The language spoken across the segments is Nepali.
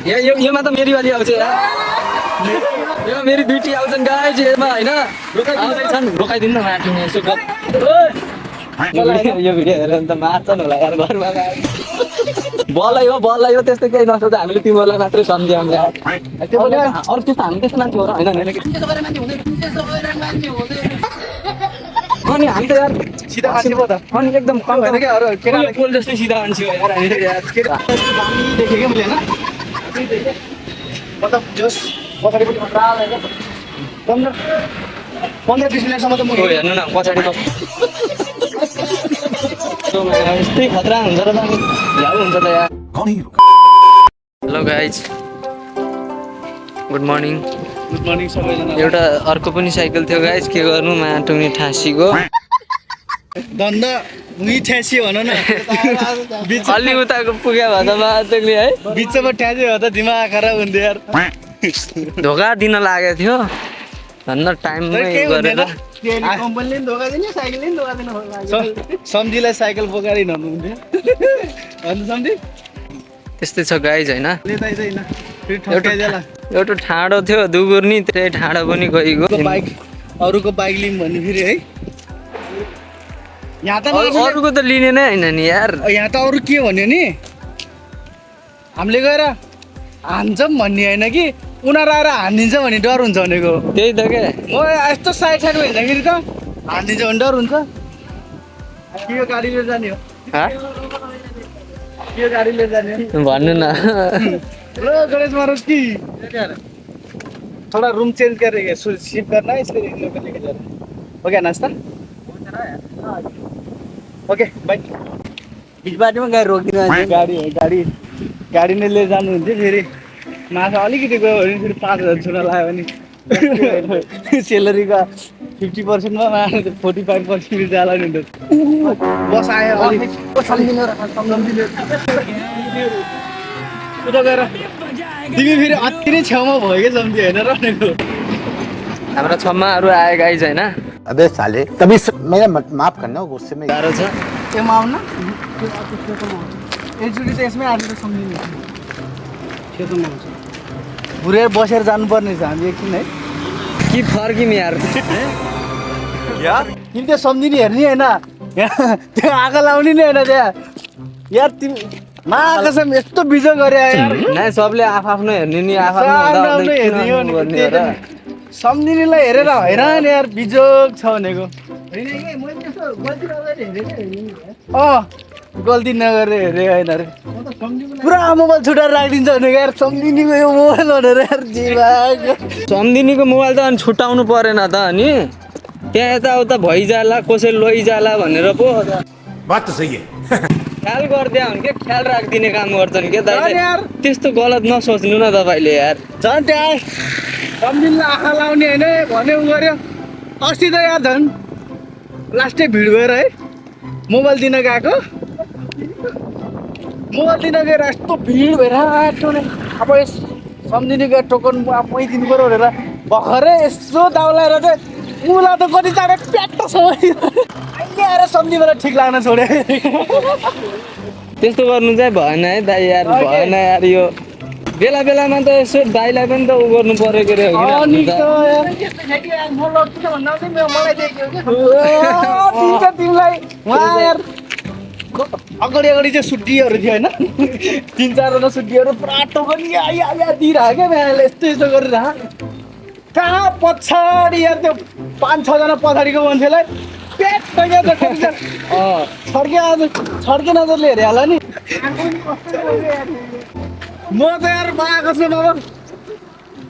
योमा त मेरी वाली आउँछ यार यो मेरी दुईटी आउँछन् गाइज यसमा हैन आउँदैछन् रोकाइदिनु न माटो यसो गफ यो भिडियो हेरेर त मार्छन् होला यार घरमा बलै हो त्यस्तो केही नसोच हामीले तिमीहरूलाई मात्रै सम्झ्यौँ यार त्यो बोले अरू त्यस्तो हामी त्यस्तो मान्छे हो र हैन अनि हामी त यार सिधा मान्छे पो त अनि एकदम कम होइन क्या अरू केटाले पोल जस्तै सिधा मान्छे हो यार हामी यार दामी देखेँ क्या मैले होइन मतलब जस पछाडिपट्टि मात्र आयो 15-20 मिनटसम्म त म हेर्नु न पछाडि यस्तै खतरा हुन्छ र त भ्याउ हुन्छ त यार हेलो गाइज गुड मर्निङ सबैजना एउटा अर्को पनि साइकल थियो गाइज के गर्नु माटोनी ठाँसीको धन्दा उही ठ्यासी भन न अलि उताको पुग्यो भए त माटोले है बिचमा ठ्यासी भयो त दिमाग खराब हुन्थ्यो यार धोका दिन लागेको थियो भन्न टाइममै गरेर कम्पनीले पनि धोका दिने साइकलले पनि धोका दिनु सम्झीलाई साइकल बोकाएर हिँड्नुहुन्थ्यो भन्नु सम्झी त्यस्तै छ गाइज होइन एउटा एउटा ठाडो थियो दुगुर्नी त्यही ठाडो पनि गइगयो बाइक अरूको बाइक लिउँ भने फेरि है यहाँ त अरूको त लिने नै होइन नि यार यहाँ त अरू के भन्यो नि हामीले गएर हान्छौँ भन्ने होइन कि उनीहरू आएर हानिदिन्छ भन्ने डर हुन्छ भनेको त्यही त के म यस्तो साइडमा हिँड्दाखेरि त हानिदिन्छ भने डर हुन्छ के यो गाडी लिएर जाने हो के गाडी लिएर जाने भन्नु न ल गणेश महाराज कि थोड़ा रूम चेंज करेंगे शिफ्ट करना है इसलिए इन लोग को लेके जा रहे हैं हो गया नाश्ता ओके बाय बीच बाटोमा गाडी रोकिदिनु गाडी नै लिएर जानुहुन्थ्यो फेरि माछा अलिकति गयो भने फेरि 5,000 छुटा लाग्यो भने सेलरीको 50% मा 45% जाला नि बस आयो अलिक उता गएर तिमी फेरि अति नै छेउमा भयो क्या सम्झी होइन र हाम्रो छम्माहरू आए गाइज होइन अबे साले तभी मेरा माफ करना गुस्से में गाह्रो छ त्यसमा आउन एकचोटि त यसमै आज त सम्झिनु खेतमा आउँछ घुरेर बसेर जानुपर्ने छ हामी एकछिन है कि फर्किम यार तिमी त्यो सम्झिने हेर्ने होइन त्यो आगो लाउने नै होइन त्यहाँ यार तिमी कसम यस्तो बिजो गरे यार नै सबले आफ्नो हेर्ने नि सम्झिनेलाई हेरेर हैरान यार बिजोग छ भनेको गल्ती नगरेर हेरे होइन रे पुरा मोबाइल छुटाएर राखिदिन्छ भनेको यार सम्झिनेको यो मोबाइल भनेर यार जीवाग सम्झिनेको मोबाइल त अनि छुट्याउनु परेन त अनि त्यहाँ यताउता भइजाला कसैले लैजाला भनेर पो बात तो सही है ख्याल गरिदिया हुन् क्या ख्याल राखिदिने काम गर्छन् क्या दाइले त्यस्तो गलत नसोच्नु न तपाईँले यार झन् त्यहाँ सम्झिनलाई आँखा लाउने होइन भने उ गऱ्यो अस्ति त यार झन् लास्टै भिड गएर है मोबाइल दिन गएको मोबाइल दिन गएर यस्तो भिड भइरहेको अब यस सम्झिनेको टोकन आफै दिनु पऱ्यो भनेर भर्खरै यसो दाउलाएर चाहिँ मुला त कति चाँडो प्याट समय अहिले आएर सम्झिँबाट ठिक लाग्न छोड्यो त्यस्तो गर्नु चाहिँ भएन है दाइ यार भएन यार यो बेला बेलामा त यसो दाइलाई पनि त उ गर्नु पर्यो के अरे तिमीलाई अगाडि चाहिँ सुट्टीहरू थियो होइन 3-4जना सुट्टीहरू पुरा टोकन दिइरहेको क्या म्याले यस्तो यस्तो गरेर कहाँ पछाडि यार त्यो 5-6जना पछाडिको मान्छेलाई पेट छड्के नजरले हेरे होला नि म त यार बाको बाबा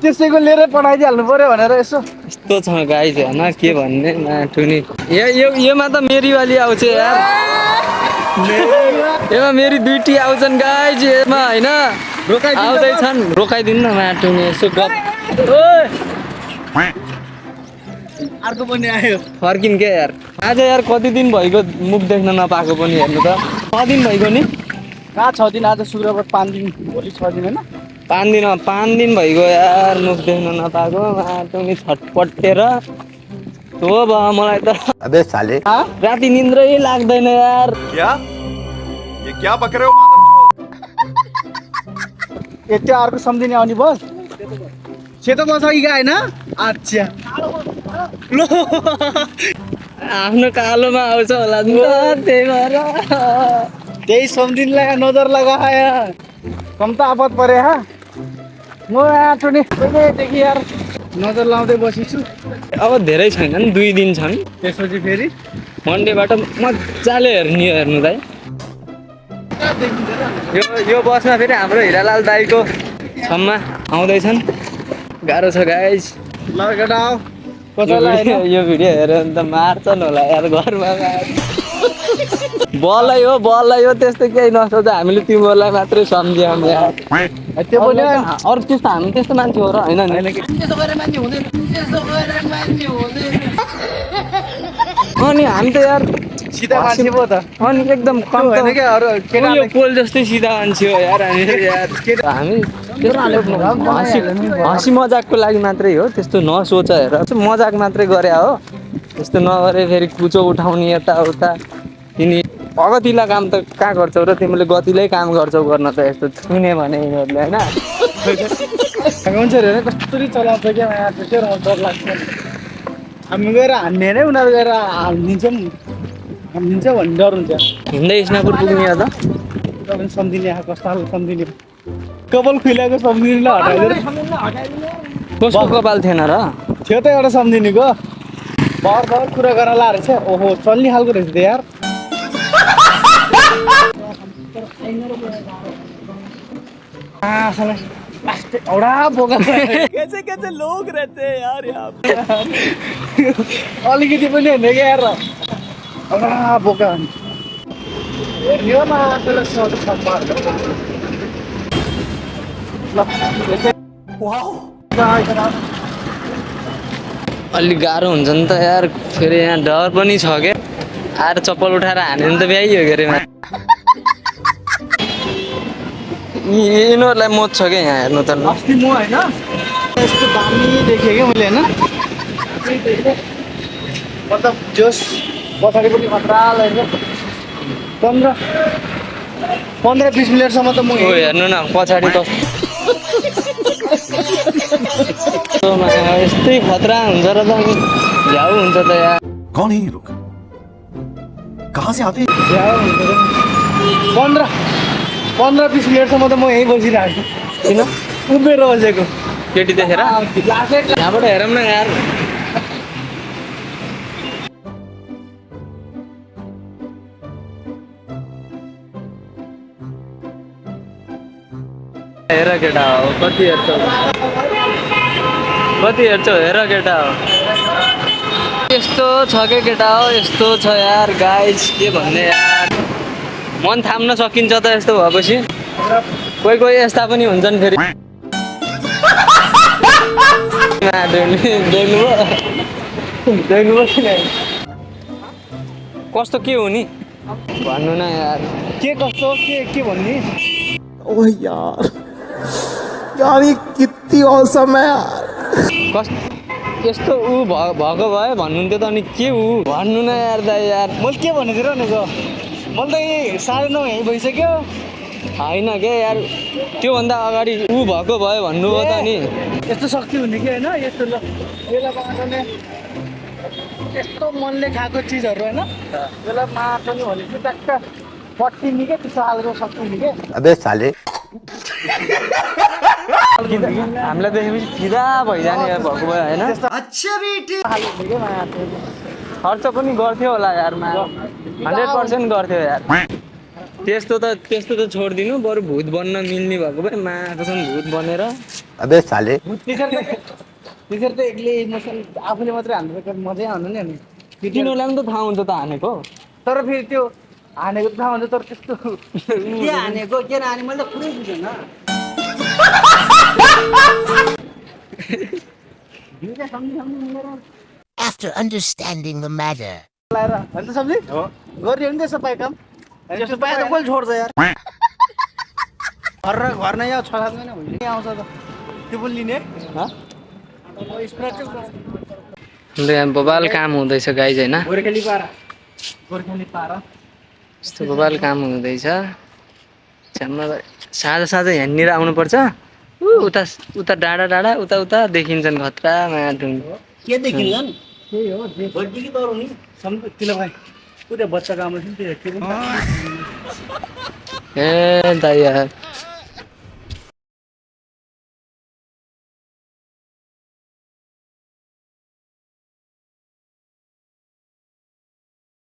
त्यसैको लिएर पठाइदिइहाल्नु पर्यो भनेर यसो यस्तो छ गाइज होइन के भन्ने माटुनी योमा त मेरी वाली आउँछ यार यसमा मेरी दुईटी आउँछन् गाइज यसमा होइन आउँदैछन् रोकाइदिनु न माटुनी यसो गफ अर्को पनि आयो फर्किन् क्या यार आज यार कति दिन भइगयो मुख देख्न नपाएको पनि हेर्नु त 6 दिन भइगयो नि कहाँ 6 दिन आज शुक्रबार 5 दिन भोलि 6 दिन होइन 5 दिन भइगयो यार मुख देख्न नपाएको माटुनी छटपटेर हो बा मलाई त अबे साले राति निन्द्रै लाग्दैन यार क्या ये क्या बक रहे हो त्यो अर्को सम्झिने आउने बस सेतो बस अघि गएन अच्छा लो आफ्नो कालोमा आउँछ होला नि त त्यही भएर त्यही सम्झिनेलाई नजर लगाए कम त आपत परे हा म आएको नि पहिल्यैदेखि यार नजर लाउँदै बसेछु अब धेरै छैनन् 2 दिन छन् त्यसपछि फेरि मन्डेबाट मजाले हेर्नु दाइ यो बसमा फेरि हाम्रो हिरालाल दाईको सम्मा आउँदैछन् गाह्रो छ गाइज ल केटा आऊ कसैलाई होइन यो भिडियो हेऱ्यो भने त मार्छन् होला यार घरमा बलै हो त्यस्तो केही नसोच हामीले तिमीहरूलाई मात्रै सम्झ्यौँ यार त्यो पनि अरू त्यस्तो हामी त्यस्तो मान्छे हो र होइन नि अनि हामी त यार सिधा मान्छे पो त अनि एकदम कम होइन क्या अरू यो पोल जस्तै सिधा मान्छे हो यार हामी यार हामी हँसी मजाकको लागि मात्रै हो त्यस्तो नसोच हेर मजाक मात्रै गरे हो त्यस्तो नगरे फेरि कुचो उठाउने यताउता तिमी अगतिला काम त कहाँ गर्छौ र तिमीले गतिलै काम गर्छौ गर्न त यस्तो छुने भने यिनीहरूले होइन मान्छेहरू कसरी चलाउँछ क्या यहाँ त्यो डर लाग्छ हामी गएर हान्ने नै उनीहरू गएर हालिदिन्छ भन्ने डर हुन्छ हिँड्दै स्नापुर पुग्ने हो त पनि सम्झिने आएको कस्तो खालको सम्झिने कपाल खुइलाको सम्झिनेलाई हटाइदिएर कसको कपाल थिएन र थियो त एउटा सम्झिनेको भर कुरा गर्न ला रहेछ ओहो चल्ने खालको रहेछ त यार एउटा बोका कैसे कैसे लोग रहते हैं यार यहाँ पे अलिकति पनि होइन क्या यार एउटा बोका हेर्ने न अलिक गाह्रो हुन्छ नि त यार फेरि यहाँ डर पनि छ क्या आएर चप्पल उठाएर हान्यो भने त भ्याइयो के अरे यिनीहरूलाई मोज छ क्या यहाँ हेर्नु त अस्ति म होइन यस्तो दामी देखेँ क्या मैले होइन मतलब जोस पछाडि पनि खतरा रहेछ 15-20 मिनटसम्म त म हेर्नु न पछाडि त यस्तै खतरा हुन्छ र त झ्याउ हुन्छ त यार कौन है ये लोग कहाँ से आते 15-20 मिनटसम्म त म यहीँ बसिरहेको छु किन उभिएर बसेको केटी देखेर यहाँबाट हेरौँ न यार हेर केटा हो कति हेर्छौ हेर केटा हो यस्तो छ के केटा हो यस्तो छ यार गाइज के भन्ने यार मन थाम्न सकिन्छ त यस्तो भएपछि कोही यस्ता पनि हुन्छन् फेरि कस्तो के हो नि भन्नु न यार के कस्तो के भन्ने ओह यार ये कितनी औसम है यार यस्तो भएको भए भन्नुहुन्थ्यो त अनि के ऊ भन्नु न यार दाइ यार मैले के भन्नु थिएँ र भनेको मैले त यही 9:30 यहीँ भइसक्यो होइन क्या यार त्योभन्दा अगाडि ऊ भएको भयो भन्नुभयो त नि यस्तो शक्ति हुने कि होइन यस्तो ल यसलाई मार्ने यस्तो मनले खाएको चिजहरू होइन यसलाई मार्ने भनेपछि ट्याक्क पट्टिने क्या त्यस्तो खालको शक्ति हुने क्या अबे साले हामीलाई देखेपछि फिदा भइजाने भएको भयो होइन खर्च पनि गर्थ्यो होला यार 100% गर्थ्यो यार त्यस्तो त छोडिदिनु बरु भूत बन्न मिल्ने भएको भए कसम भूत बनेर अबे साले त्यसरी त एक्लै इमोसन आफूले मात्रै हान्नु मजै आउनु नि अनि तिनीहरूलाई पनि त थाहा हुन्छ त हानेको तर फेरि त्यो हानेको त थाहा हुन्छ तर त्यस्तो के हानेको के नहाने मैले त पुरै बुझेन After understanding the matter, लाएर होइन त सम्झि गरिदियो नि त्यसो पाए काम त्यस्तो पाए त कसले छोड्छ यार घर नै यहाँ 6-7 महिना हुन्छ आउँछ त त्यो पनि लिने यहाँ बबाल काम हुँदैछ गाइज होइन गोर्खेली पारा यस्तो बबाल काम हुँदैछ छ्याम्म साँझ साँझ यहाँनिर आउनुपर्छ उता उता डाँडा डाँडा उता उता देखिन्छन् खतरा माया ढुङ्गा के देखिन्छन् त्यही हो बड्डी कि तरुण नि सम्झ तिला भाइ पुरै बच्चाको आमा थियो नि त्यो के ए दाइ यार